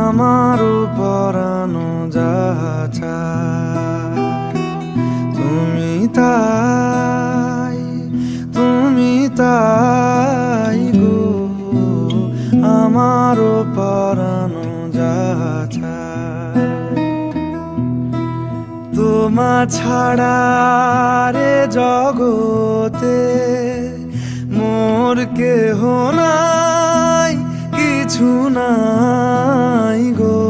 আমারও পরানো যাহা চায় তুমি তাই গো, আমারও পরানো যাহা চায় তোমা ছাড়া রে জগতে মোর কেহ নাই, কিছু নাই গো,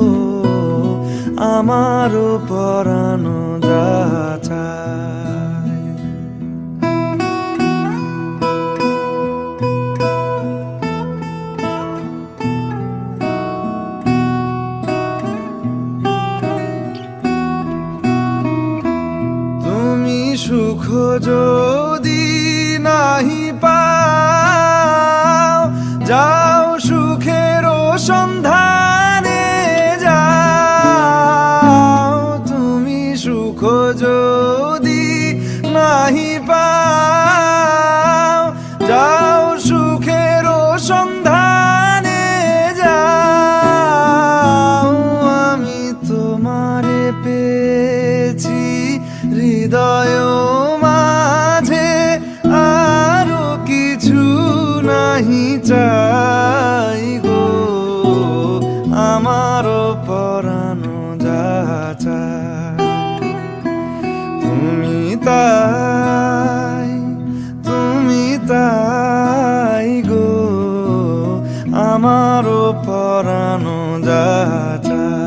আমারও পরানো যাহা চায়। তুমি সুখ যদি নাহি পাও, যাও সুখের সন্ধানে যাও। তুমি সুখ যদি নাহি পাও, যাও সুখের সন্ধানে যাও। আমি তোমারে পেয়েছি হৃদয় মাঝে, আরো কিছু নাহি চাই গো, আমারও পরানো যাহা চায় তুমি তাই গো, আমারও পরানো যাহা চায়।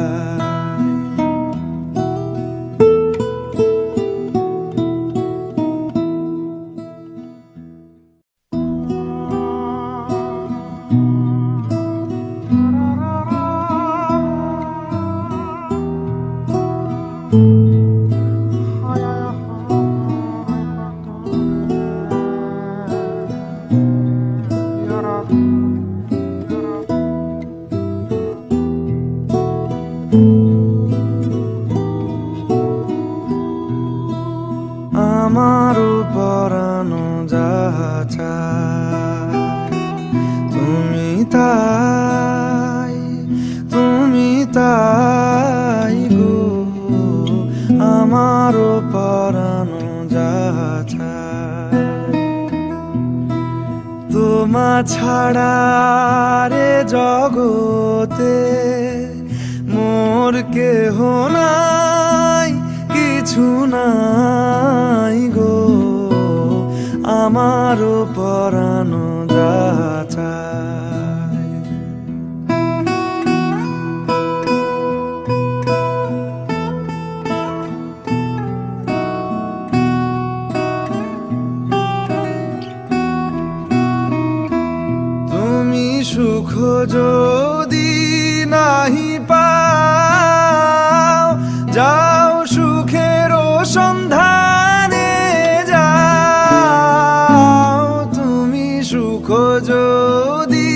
আমারও পরানো যাহা চায় তুমি তাই গো, আমারও পরানো যাহা চায় তোমা ছাড়া রে জগতে মোর কেহ নাই, কিছু নাই গো, আমারও পরানো যাহা চায়। তুমি সুখ যদি নাহি পাও, যাও সুখের সন্ধানে যাও। তুমি সুখ যদি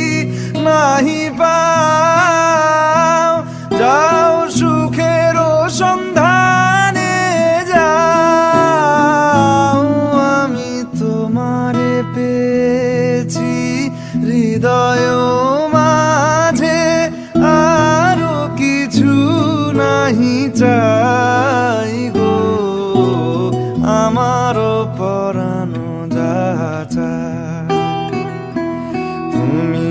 নাহি পাও, যাও সুখের সন্ধানে যাও। আমি তোমারে পেয়েছি হৃদয় মাঝে, আরো কিছু নাহি চাই গো, আমারও পরানো যাহা চায় তুমি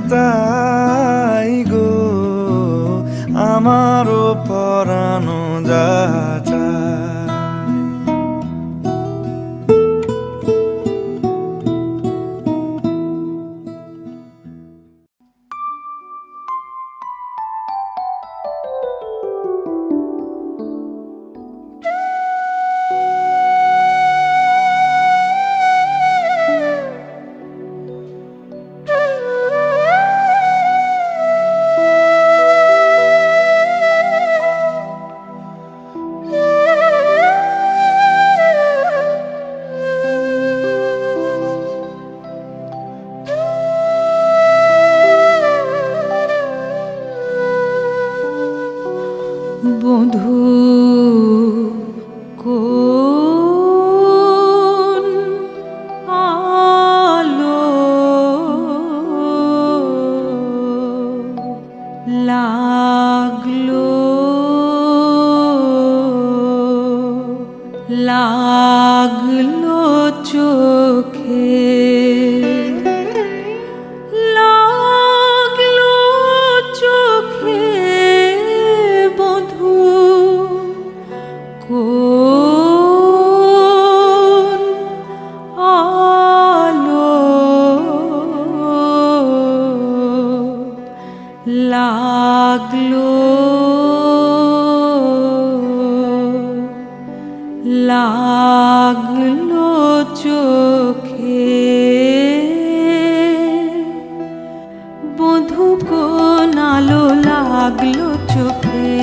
তাই গো, আমারও পরানো যাহা চায়। বধূ কোন আলো লাগলো লাগলো চোখে লাগলো চোখে বধূ কোন আলো লাগলো লাগলো চোখে বধূ কোন আলো লাগলো চোখে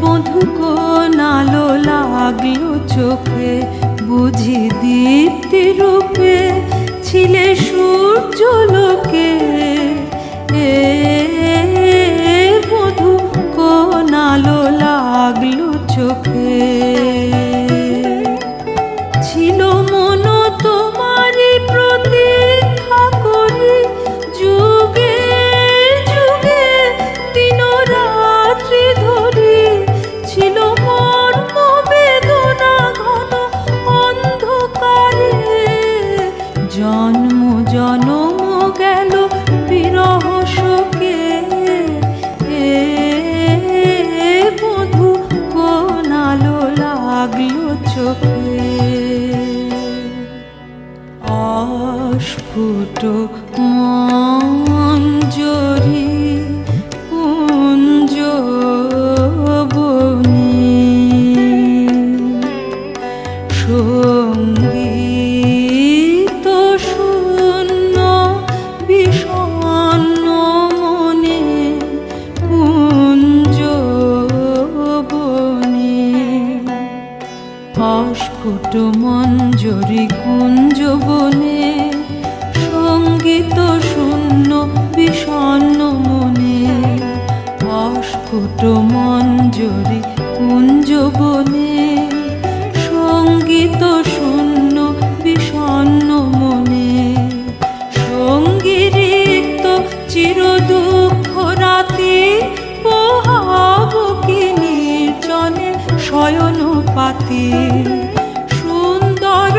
বধূ কোন আলো লাগলো চোখে বুঝি দীপ্তি রূপে ছিলে সূর্য লোকে বধূ কোন আলো লাগলো চোখে ছিল মন তোমারই প্রতীক্ষা করি যুগে যুগে দিন রাত্রি ধরি ছিল মর্ম বেদনা ঘন অন্ধকারে জন্ম জনম গেল বিরহ শোকে বধূ কোন আলো লাগলো চোখে অস্ফুট মঞ্জরি কুঞ্জ বনে সঙ্গীত শূন্য বিষণ্ণ মনে কুঞ্জ বনে অস্ফুট মঞ্জরি কুঞ্জ বনে সঙ্গীত শূন্য বিষণ্ণ মনে অস্ফুট মঞ্জরি কুঞ্জ বনে সঙ্গীত শূন্য বিষণ্ণ মনে সঙ্গীরিক্ত চির দুঃখ রাতি পোহাব কি নির্জনে শয়ন পাতি সুন্দর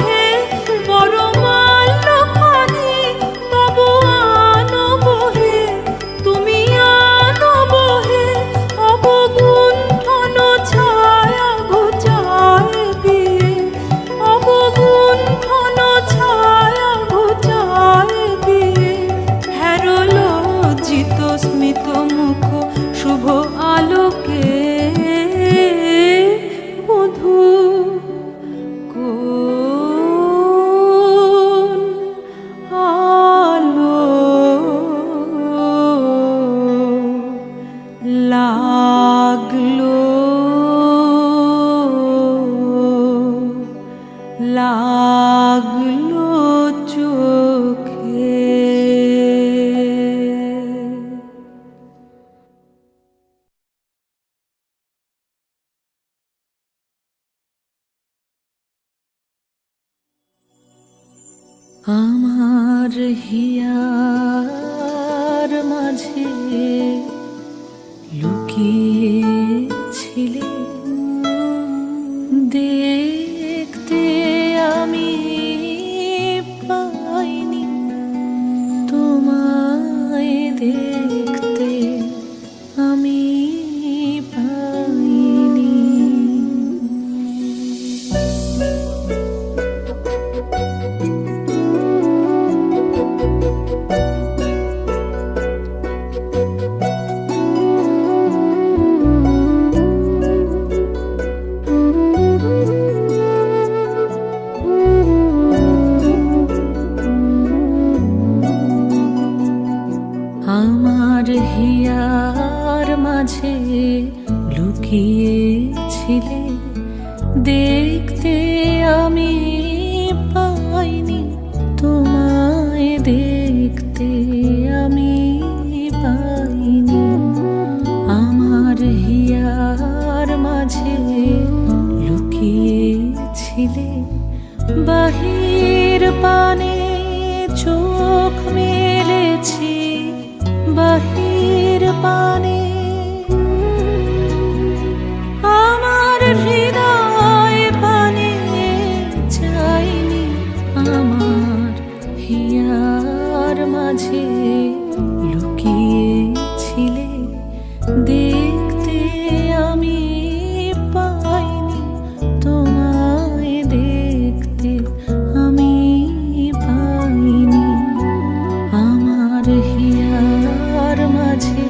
হে পরমাল্য খানি তবু আনব হে তুমি আনব হে অবগুণ্ঠন ছায়া ঘুচায় দিয়ে অবগুণ্ঠন ছায়া ঘুচায় দিয়ে হেরো লজ্জিত স্মিত মুখ শুভ আলোকে বধূ কোন আলো লাগলো লাগলো চোখে আমার হিয়ার মাঝে লুকিয়েছিলে দেখতে আমি পাইনি তোমায় দেখতে আমি পাইনি আমার হিয়ার মাঝে লুকিয়েছিলে দেখতে আমি পাইনি তোমায় দেখতে আমি লুকিয়েছিলে দেখতে আমি পাইনি, তোমায় দেখতে আমি পাইনি। আমার হিয়ার মাঝে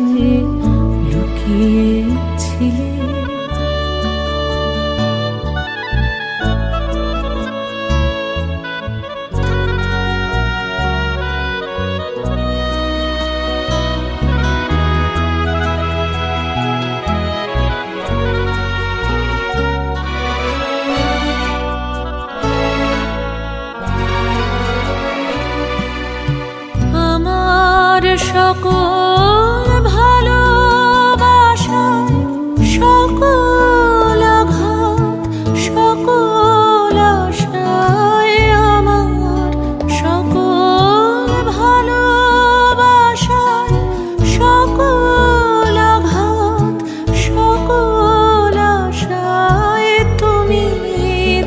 লুকিয়েছিলে। আমার সকল ভালোবাসায় সকল আঘাত সকল আশায়, আমার সকল ভালোবাসায় সকল আঘাত সকল আশায় তুমি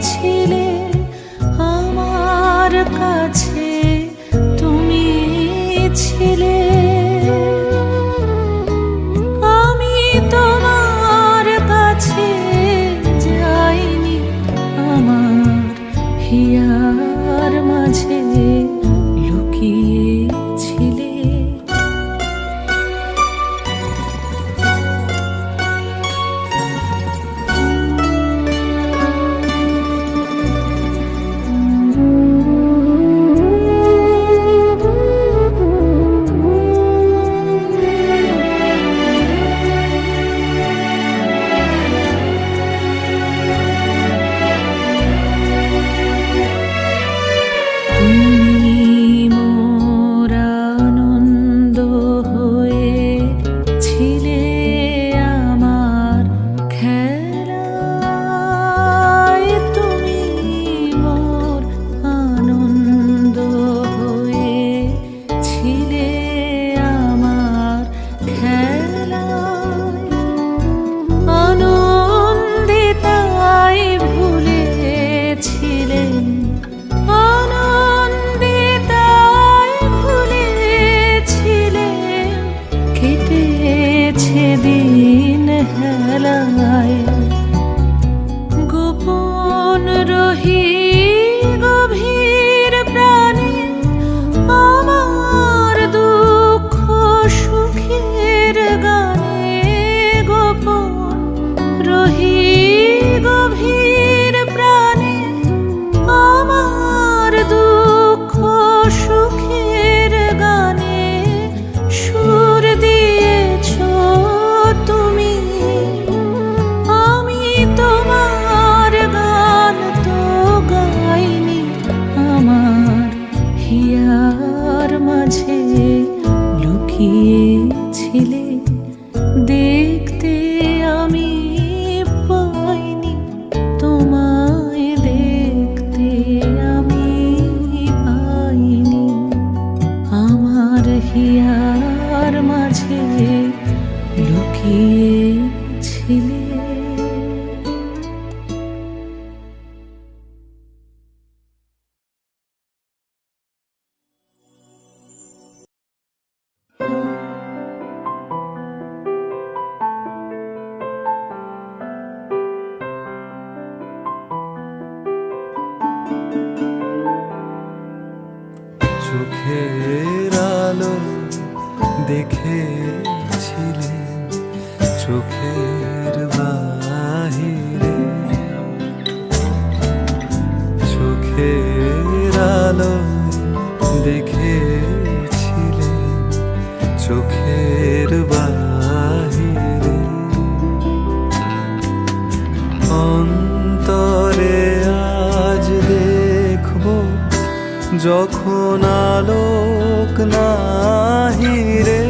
ছিলে আমার কাছে, তুমি ছিলে। আমি তোমার কাছে যাইনি, আমার হিয়ার মাঝে লুকিয়েছিলে। তুমি মোর আনন্দ হয়ে ছিলে আমার খেলায়, তুমি মোর আনন্দ হয়ে ছিলে আমার খেলায়। আনন্দে তাই ভুলেছিলেন, আনন্দে তাই ভুলেছিলেন, কেটেছে দিন হেলায়। গোপন রহি গভীর প্রাণে আমার দুঃখ সুখের গানে, গোপন রহি গভীর প্রাণে আমার দুঃখ সুখের গানে সুর দিয়েছ তুমি। আমি তোমার গান তো গাইনি, আমার হিয়ার মাঝে লুকিয়েছিলে দেখতে আমি পাইনি, তোমায় দেখতে আমি পাইনি। আমার হিয়ার মাঝে লুকিয়েছিলে। চোখের আলো দেখেছিলে চোখের বাহিরে, চোখের আলো দেখেছিলে চোখের বাহিরে। অন্তরে আজ দেখবো যখন আলোক নাহি রে,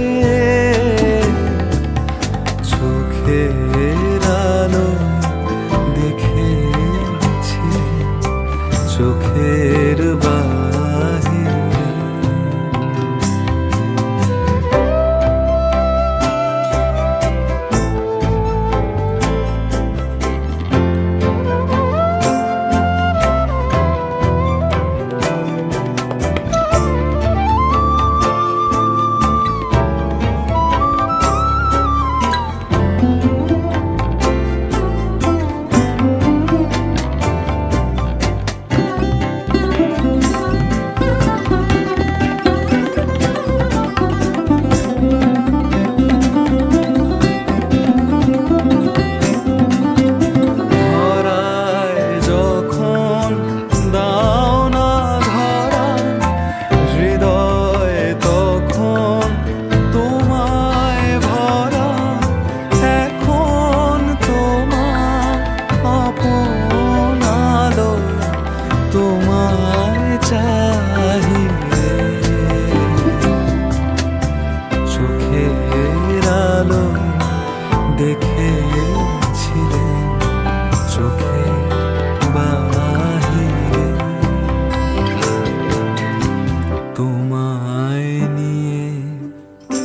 চোখের আলো দেখেছি চোখের বাহিরে।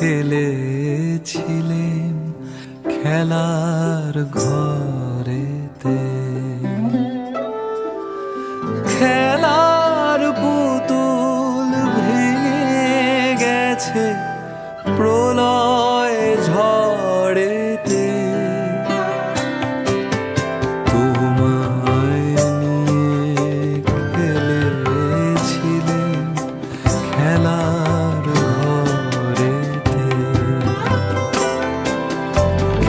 খেলেছিলেম খেলার ঘরেতে, খেলার পুতুল ভেঙে গেছে প্রলয় ঝড়েতে। তোমায় নিয়ে খেলেছিলেম খেলার ঘরেতে,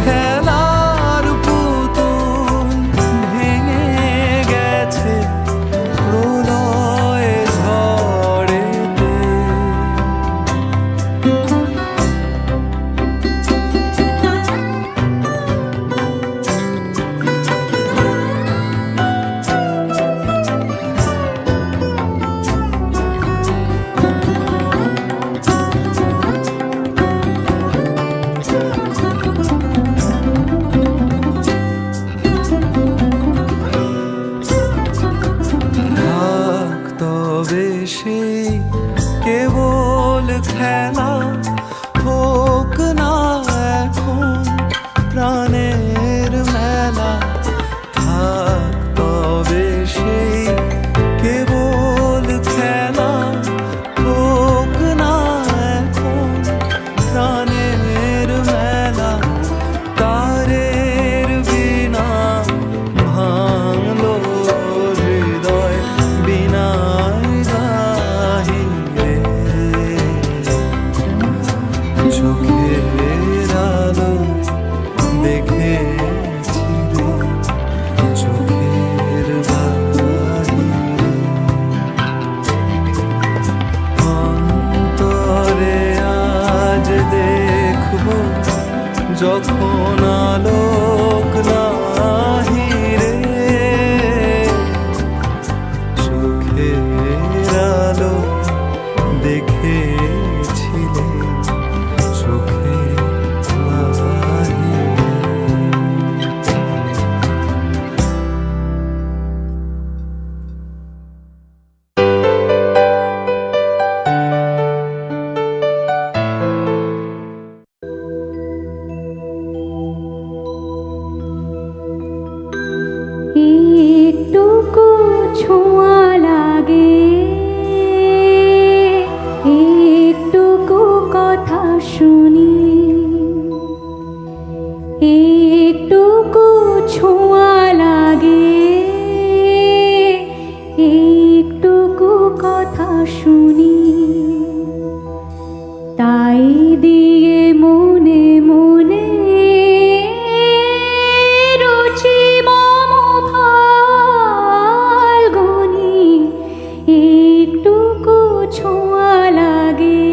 খেলার পুতুল ভেঙে গেছে প্রলয় ঝড়েতে। থাক তবে সেই কেবল খেলা, হোক না এখন প্রাণের মেলা। থাক তবে সেই কেবল খেলা, হোক না এখন প্রাণের মেলা। তারের বিনা ভাঙলো হৃদয়, বিনায় গাহিরে চোখের আলো দেখেছিলে, চোখের বাহিরে অন্তরে আজ দেখবো যখন আলোক নাহি রে, চোখের আলো দেখেছিলে, চোখের বাহিরে। একটুকু ছোঁয়া লাগে, একটুকু কথা শুনি, একটুকু ছোঁয়া লাগে, একটুকু কথা শুনি। তাই দিয়ে মনে মনে রুচি মম ফাল্গুনি, একটুকু ছোঁয়া লাগে,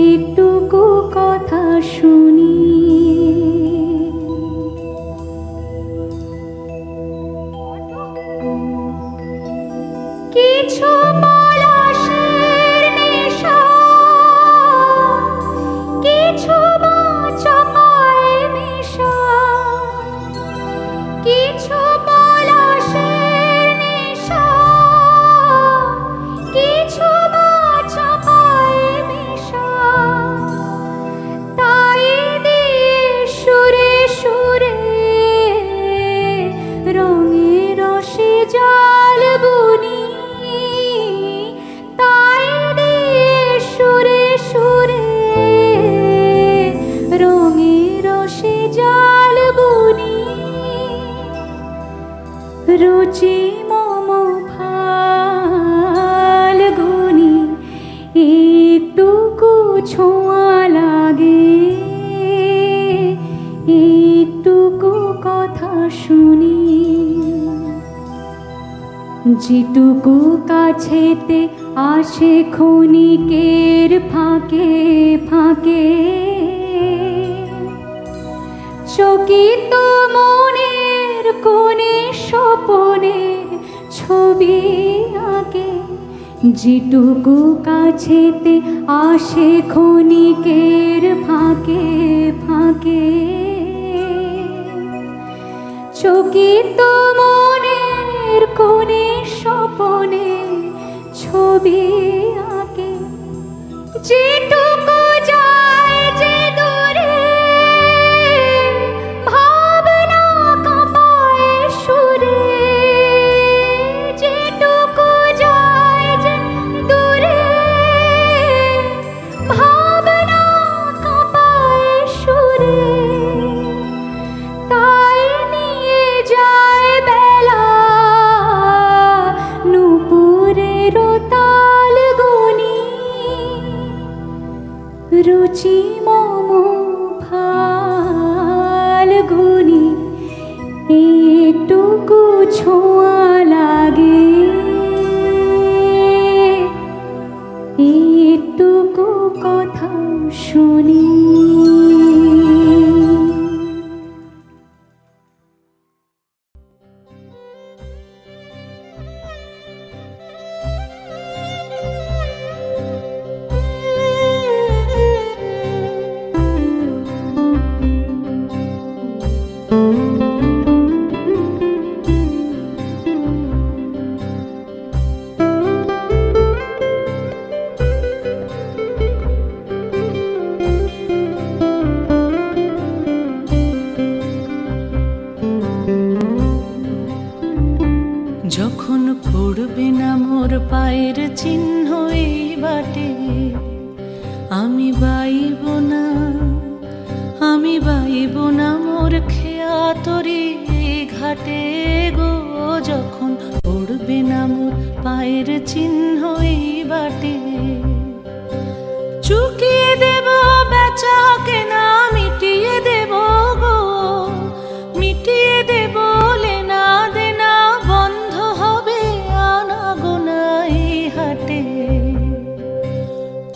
একটুকু কথা শুনি। কিছু পলাশের নেশা, কিছু বা চাপায় মেশা, কিছু পলাশের নেশা, কিছু বা চাপায় মেশা। তাই দিয়ে সুরে সুরে রঙে রসে জাল বুনি, তাই দিয়ে সুরে সুরে রঙে রসে জাল বুনি। রুচি মম ফাল্গুনি, একটুকু ছোঁয়া লাগে, একটুকু কথা শুনি। যেটুকু কাছেতে আসে ক্ষণিকের ফাঁকে ফাঁকে, চকিত মনের কোণে স্বপনের ছবি আঁকে। যেটুকু কাছেতে আসে ক্ষণিকের ফাঁকে ফাঁকে, চকিত মনের কোণে স্বপনের ছবি আঁকে। যেটুকু যায় যে দূরে ভাবনা কাঁপায় সুরে, যেটুকু যায় যে দূরে ভাবনা কাঁপায় সুরে, তাই নিয়ে যায় বেলা নূপুরের তাল গুনি, রুচি মম ফাল্গুনি, একটুকু ছোঁয়া লাগে, একটুকু কথা শুনি। যখন পড়বে না মোর পায়ের চিহ্ন এই বাটে, আমি বাইব না, আমি বাইব না মোর খেয়া তরি ঘাটে গো। যখন পড়বে না মোর পায়ের চিহ্ন এই বাটে, চুকিয়ে দেব বেচা কেনা, মিটিয়ে দেব গো, মিটিয়ে দেব লেনা দেনা, বন্ধ হবে আনাগোনা এই হাটে।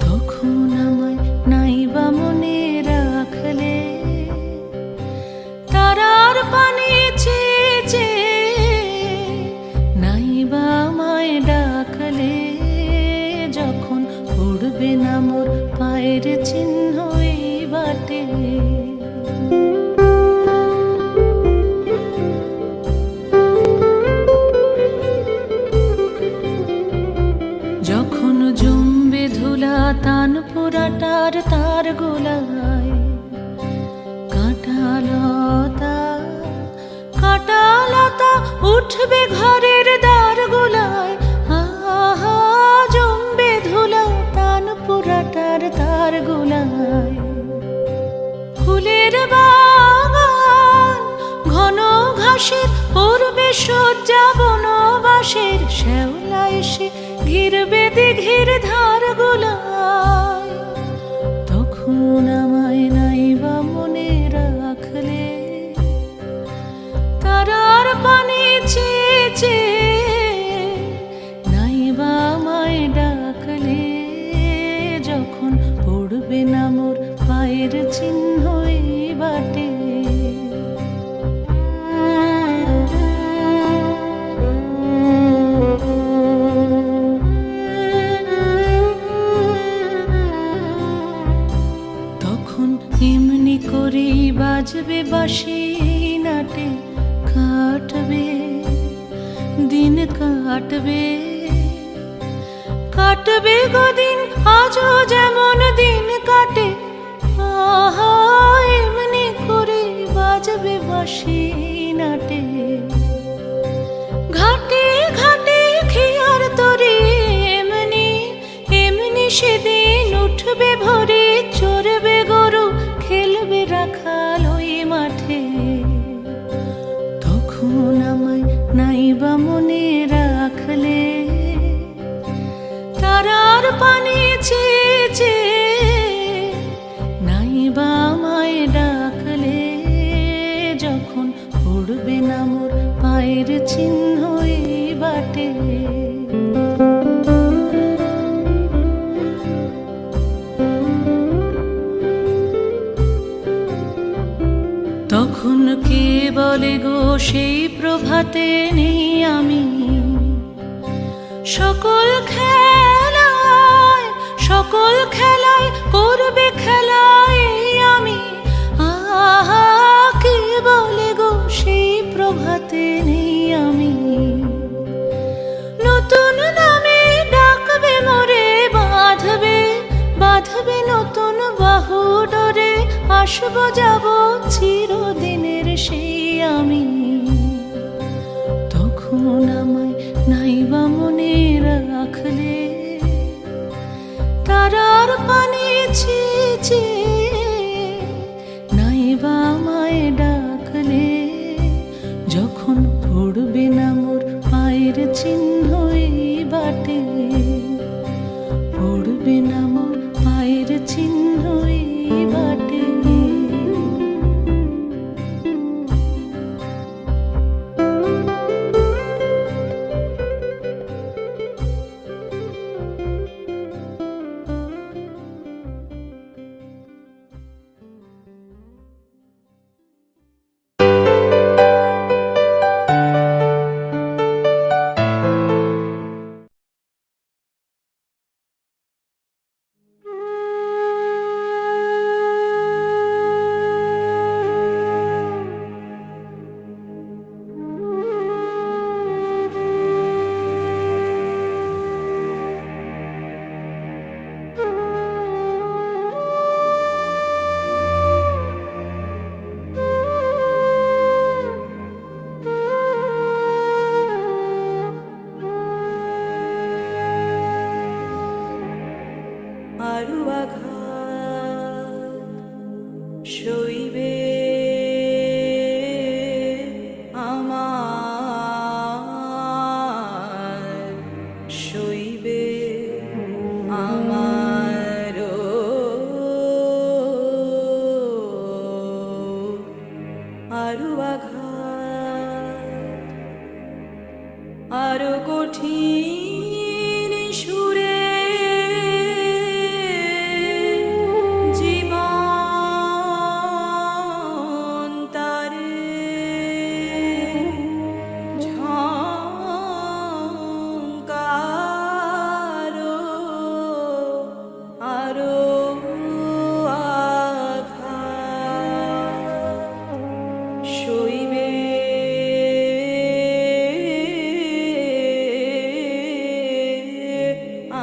তখন আমায় নাইবা মনে রাখলে, তারার পানি চেয়ে চেয়ে নাইবা আমায় ডাকলে, যখন পড়বে না মোর পায়ের চিহ্ন এই বাটে। যখন জমবে ধুলা তান পোড়াটার তার গোলায়, কাঁটালতা কাঁটালতা উঠবে ঘরের দ্বার গোলায়, আহা জমবে ধুলা তান পোড়াটার তার গোলায়। ফুলের বাগান ঘন ঘাসের পূর্বে সজ্জা বনবাসের, শ্যাওলা এসে ঘিরবে দিঘির ধার গোলায়। তখন আমায় নাইবা মনে রাখলে, তারার পানি চেয়ে চেয়ে নাইবা আমায় ডাকলে, যখন পড়বে না মোর পায়ের চিহ্ন এই বাটে। তখন এমনি করেই বাজবে বাঁশি নাটে, কাটবে দিন কাটবে, কাটবে গদিন আজও যেমন দিন কাটে, আহা এমনি করে বাজবে বাঁশি নাটে। ঘাটে ঘাটে খেয়ার তরে এমনি এমনি সেদিন উঠবে ভোরে, চড়বে গরু খেলবে রাখাল ওই মাঠে। তখন আমায় নাইবা মনে রাখলে, তারার পানি চেয়ে চেয়ে নাইবা আমায় ডাকলে, যখন পড়বে না মোর পায়ের চিহ্ন এই বাটে। তখন কে বলে গো সেই প্রভাতে নেই আমি, সকল খেলায় সকল খেলায় করবে খেলায় আমি, আহা কে বলে গো সেই প্রভাতে নেই আমি। নতুন নামে ডাকবে মোরে, বাঁধবে বাঁধবে নতুন বাহু ডোরে, আসবো যাব চিরদিনের সেই আমি। তখন আমায় নাইবা মনে রাখলে, তারার পানি ছিঁচে নাইবা আমায় ডাকলে, যখন পড়বে না মোর পায়ের চিহ্ন এই বাটে, পড়বে না মোর পায়ের চিহ্ন এই বাটে। আরো আঘাত সইবে আমার, সইবে আমারও আরো আঘাত, আরো কঠিন সুরে জীবন তারে ঝংকারো আরো আঘাত সইবে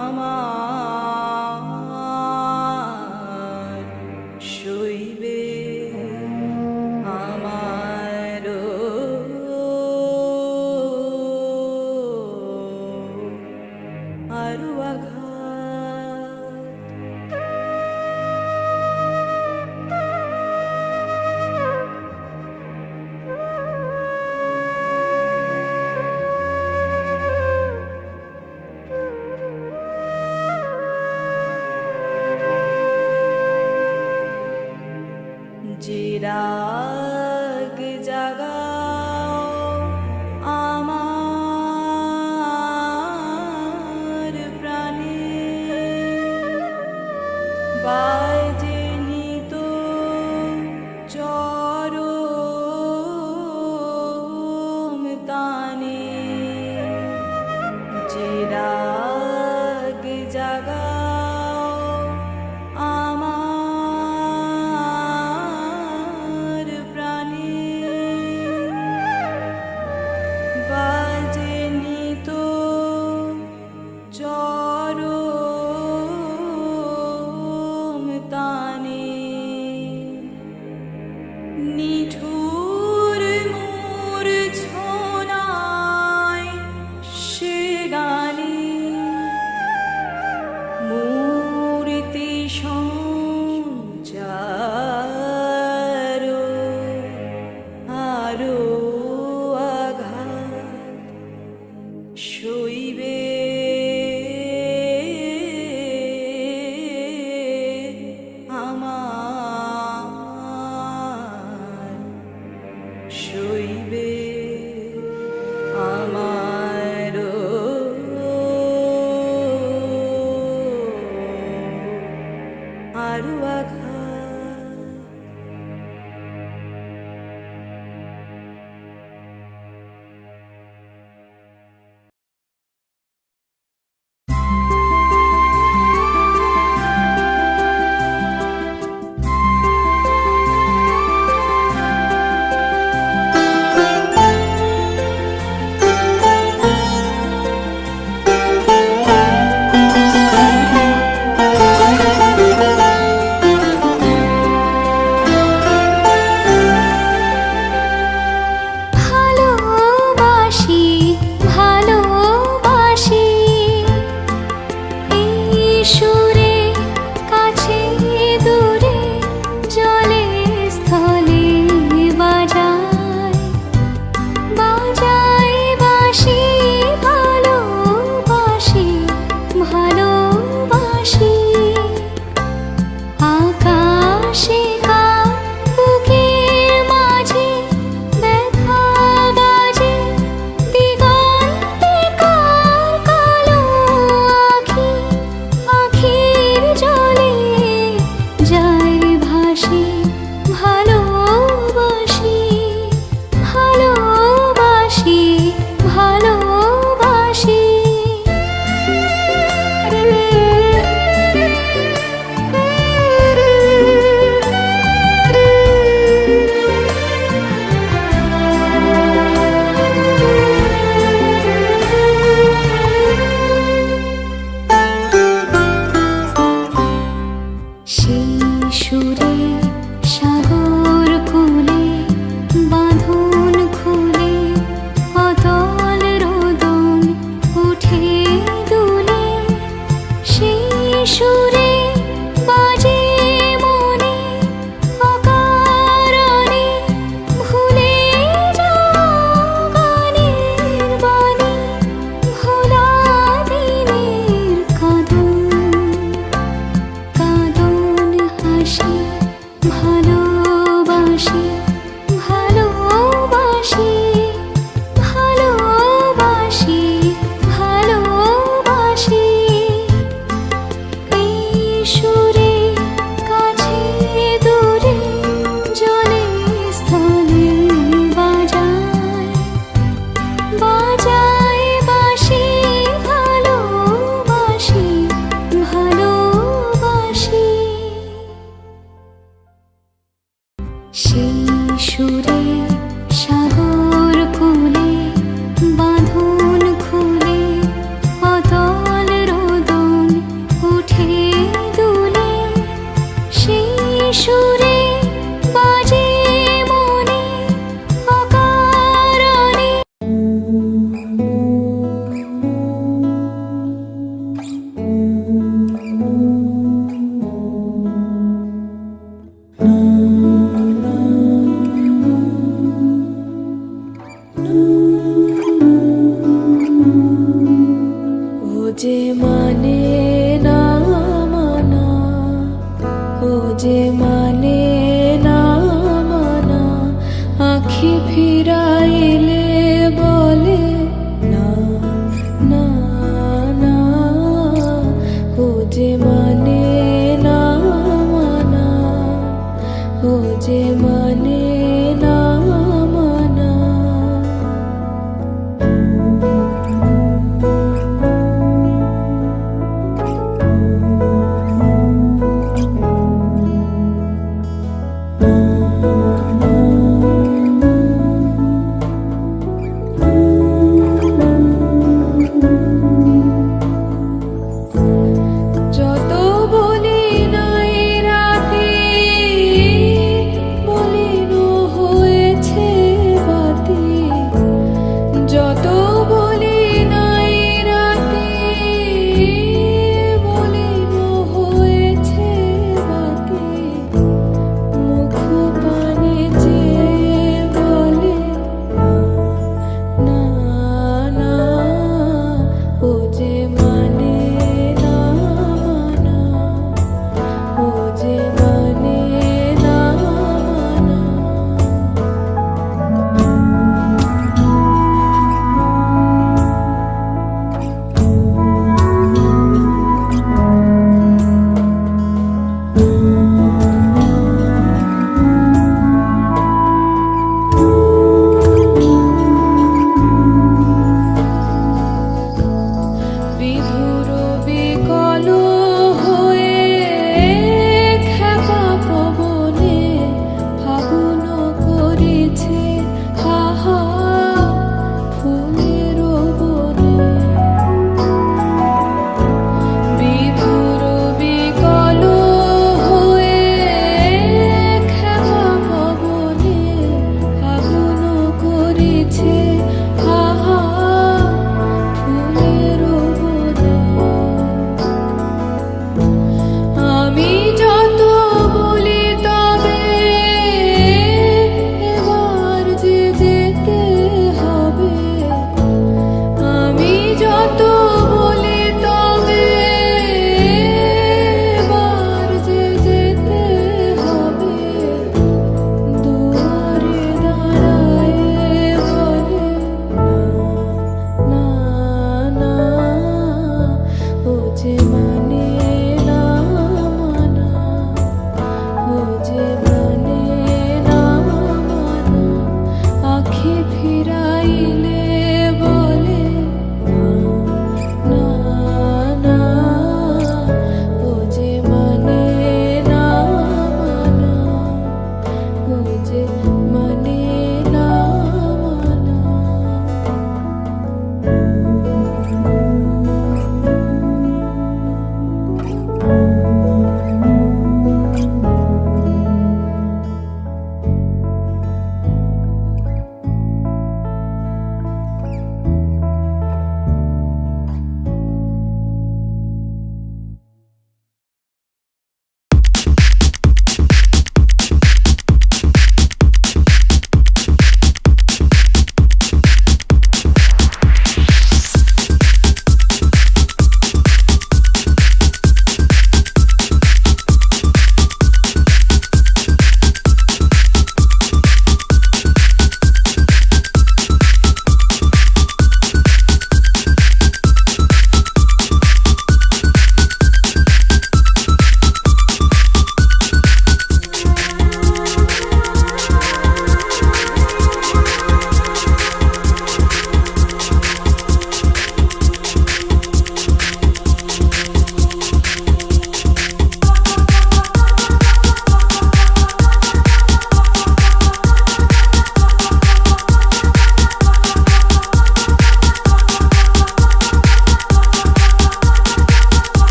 আমার, সইবে আমারও আরো আঘাত। যে রাগ জাগাও আমার প্রাণে, বাজে নিত চরম তানে। যে রাগ জাগাও আমার প্রাণে, বাজে নিত চরম তানে। নিঠুর মূর্ছনায় সে গানে, মূর্তি সঞ্চার আরো আঘাত সইবে আমার, সইবে আমারও আরো আঘাত। সেই সুরে সাগর কুলে বাঁধন খুলে অতল রোদন উঠে দুলে সেই সুরে বাজে মনে অকারণে ভুলে যাওয়া গানের বাণী ভোলা দিনের কাঁদন হাসি ভালোবাসি ভালোবাসি ভালোবাসি ভালোবাসি এই সুরে কাছে দূরে জলে স্থলে বাজায় বাজায় বাঁশি ভালোবাসি ভালোবাসি সেই সুরে সাগর কুলে বাঁধন খুলে অতল রোদন উঠে দুলে সেই সুরে বাজে মনে অকারণে ও যে মানে না মানা, ও যে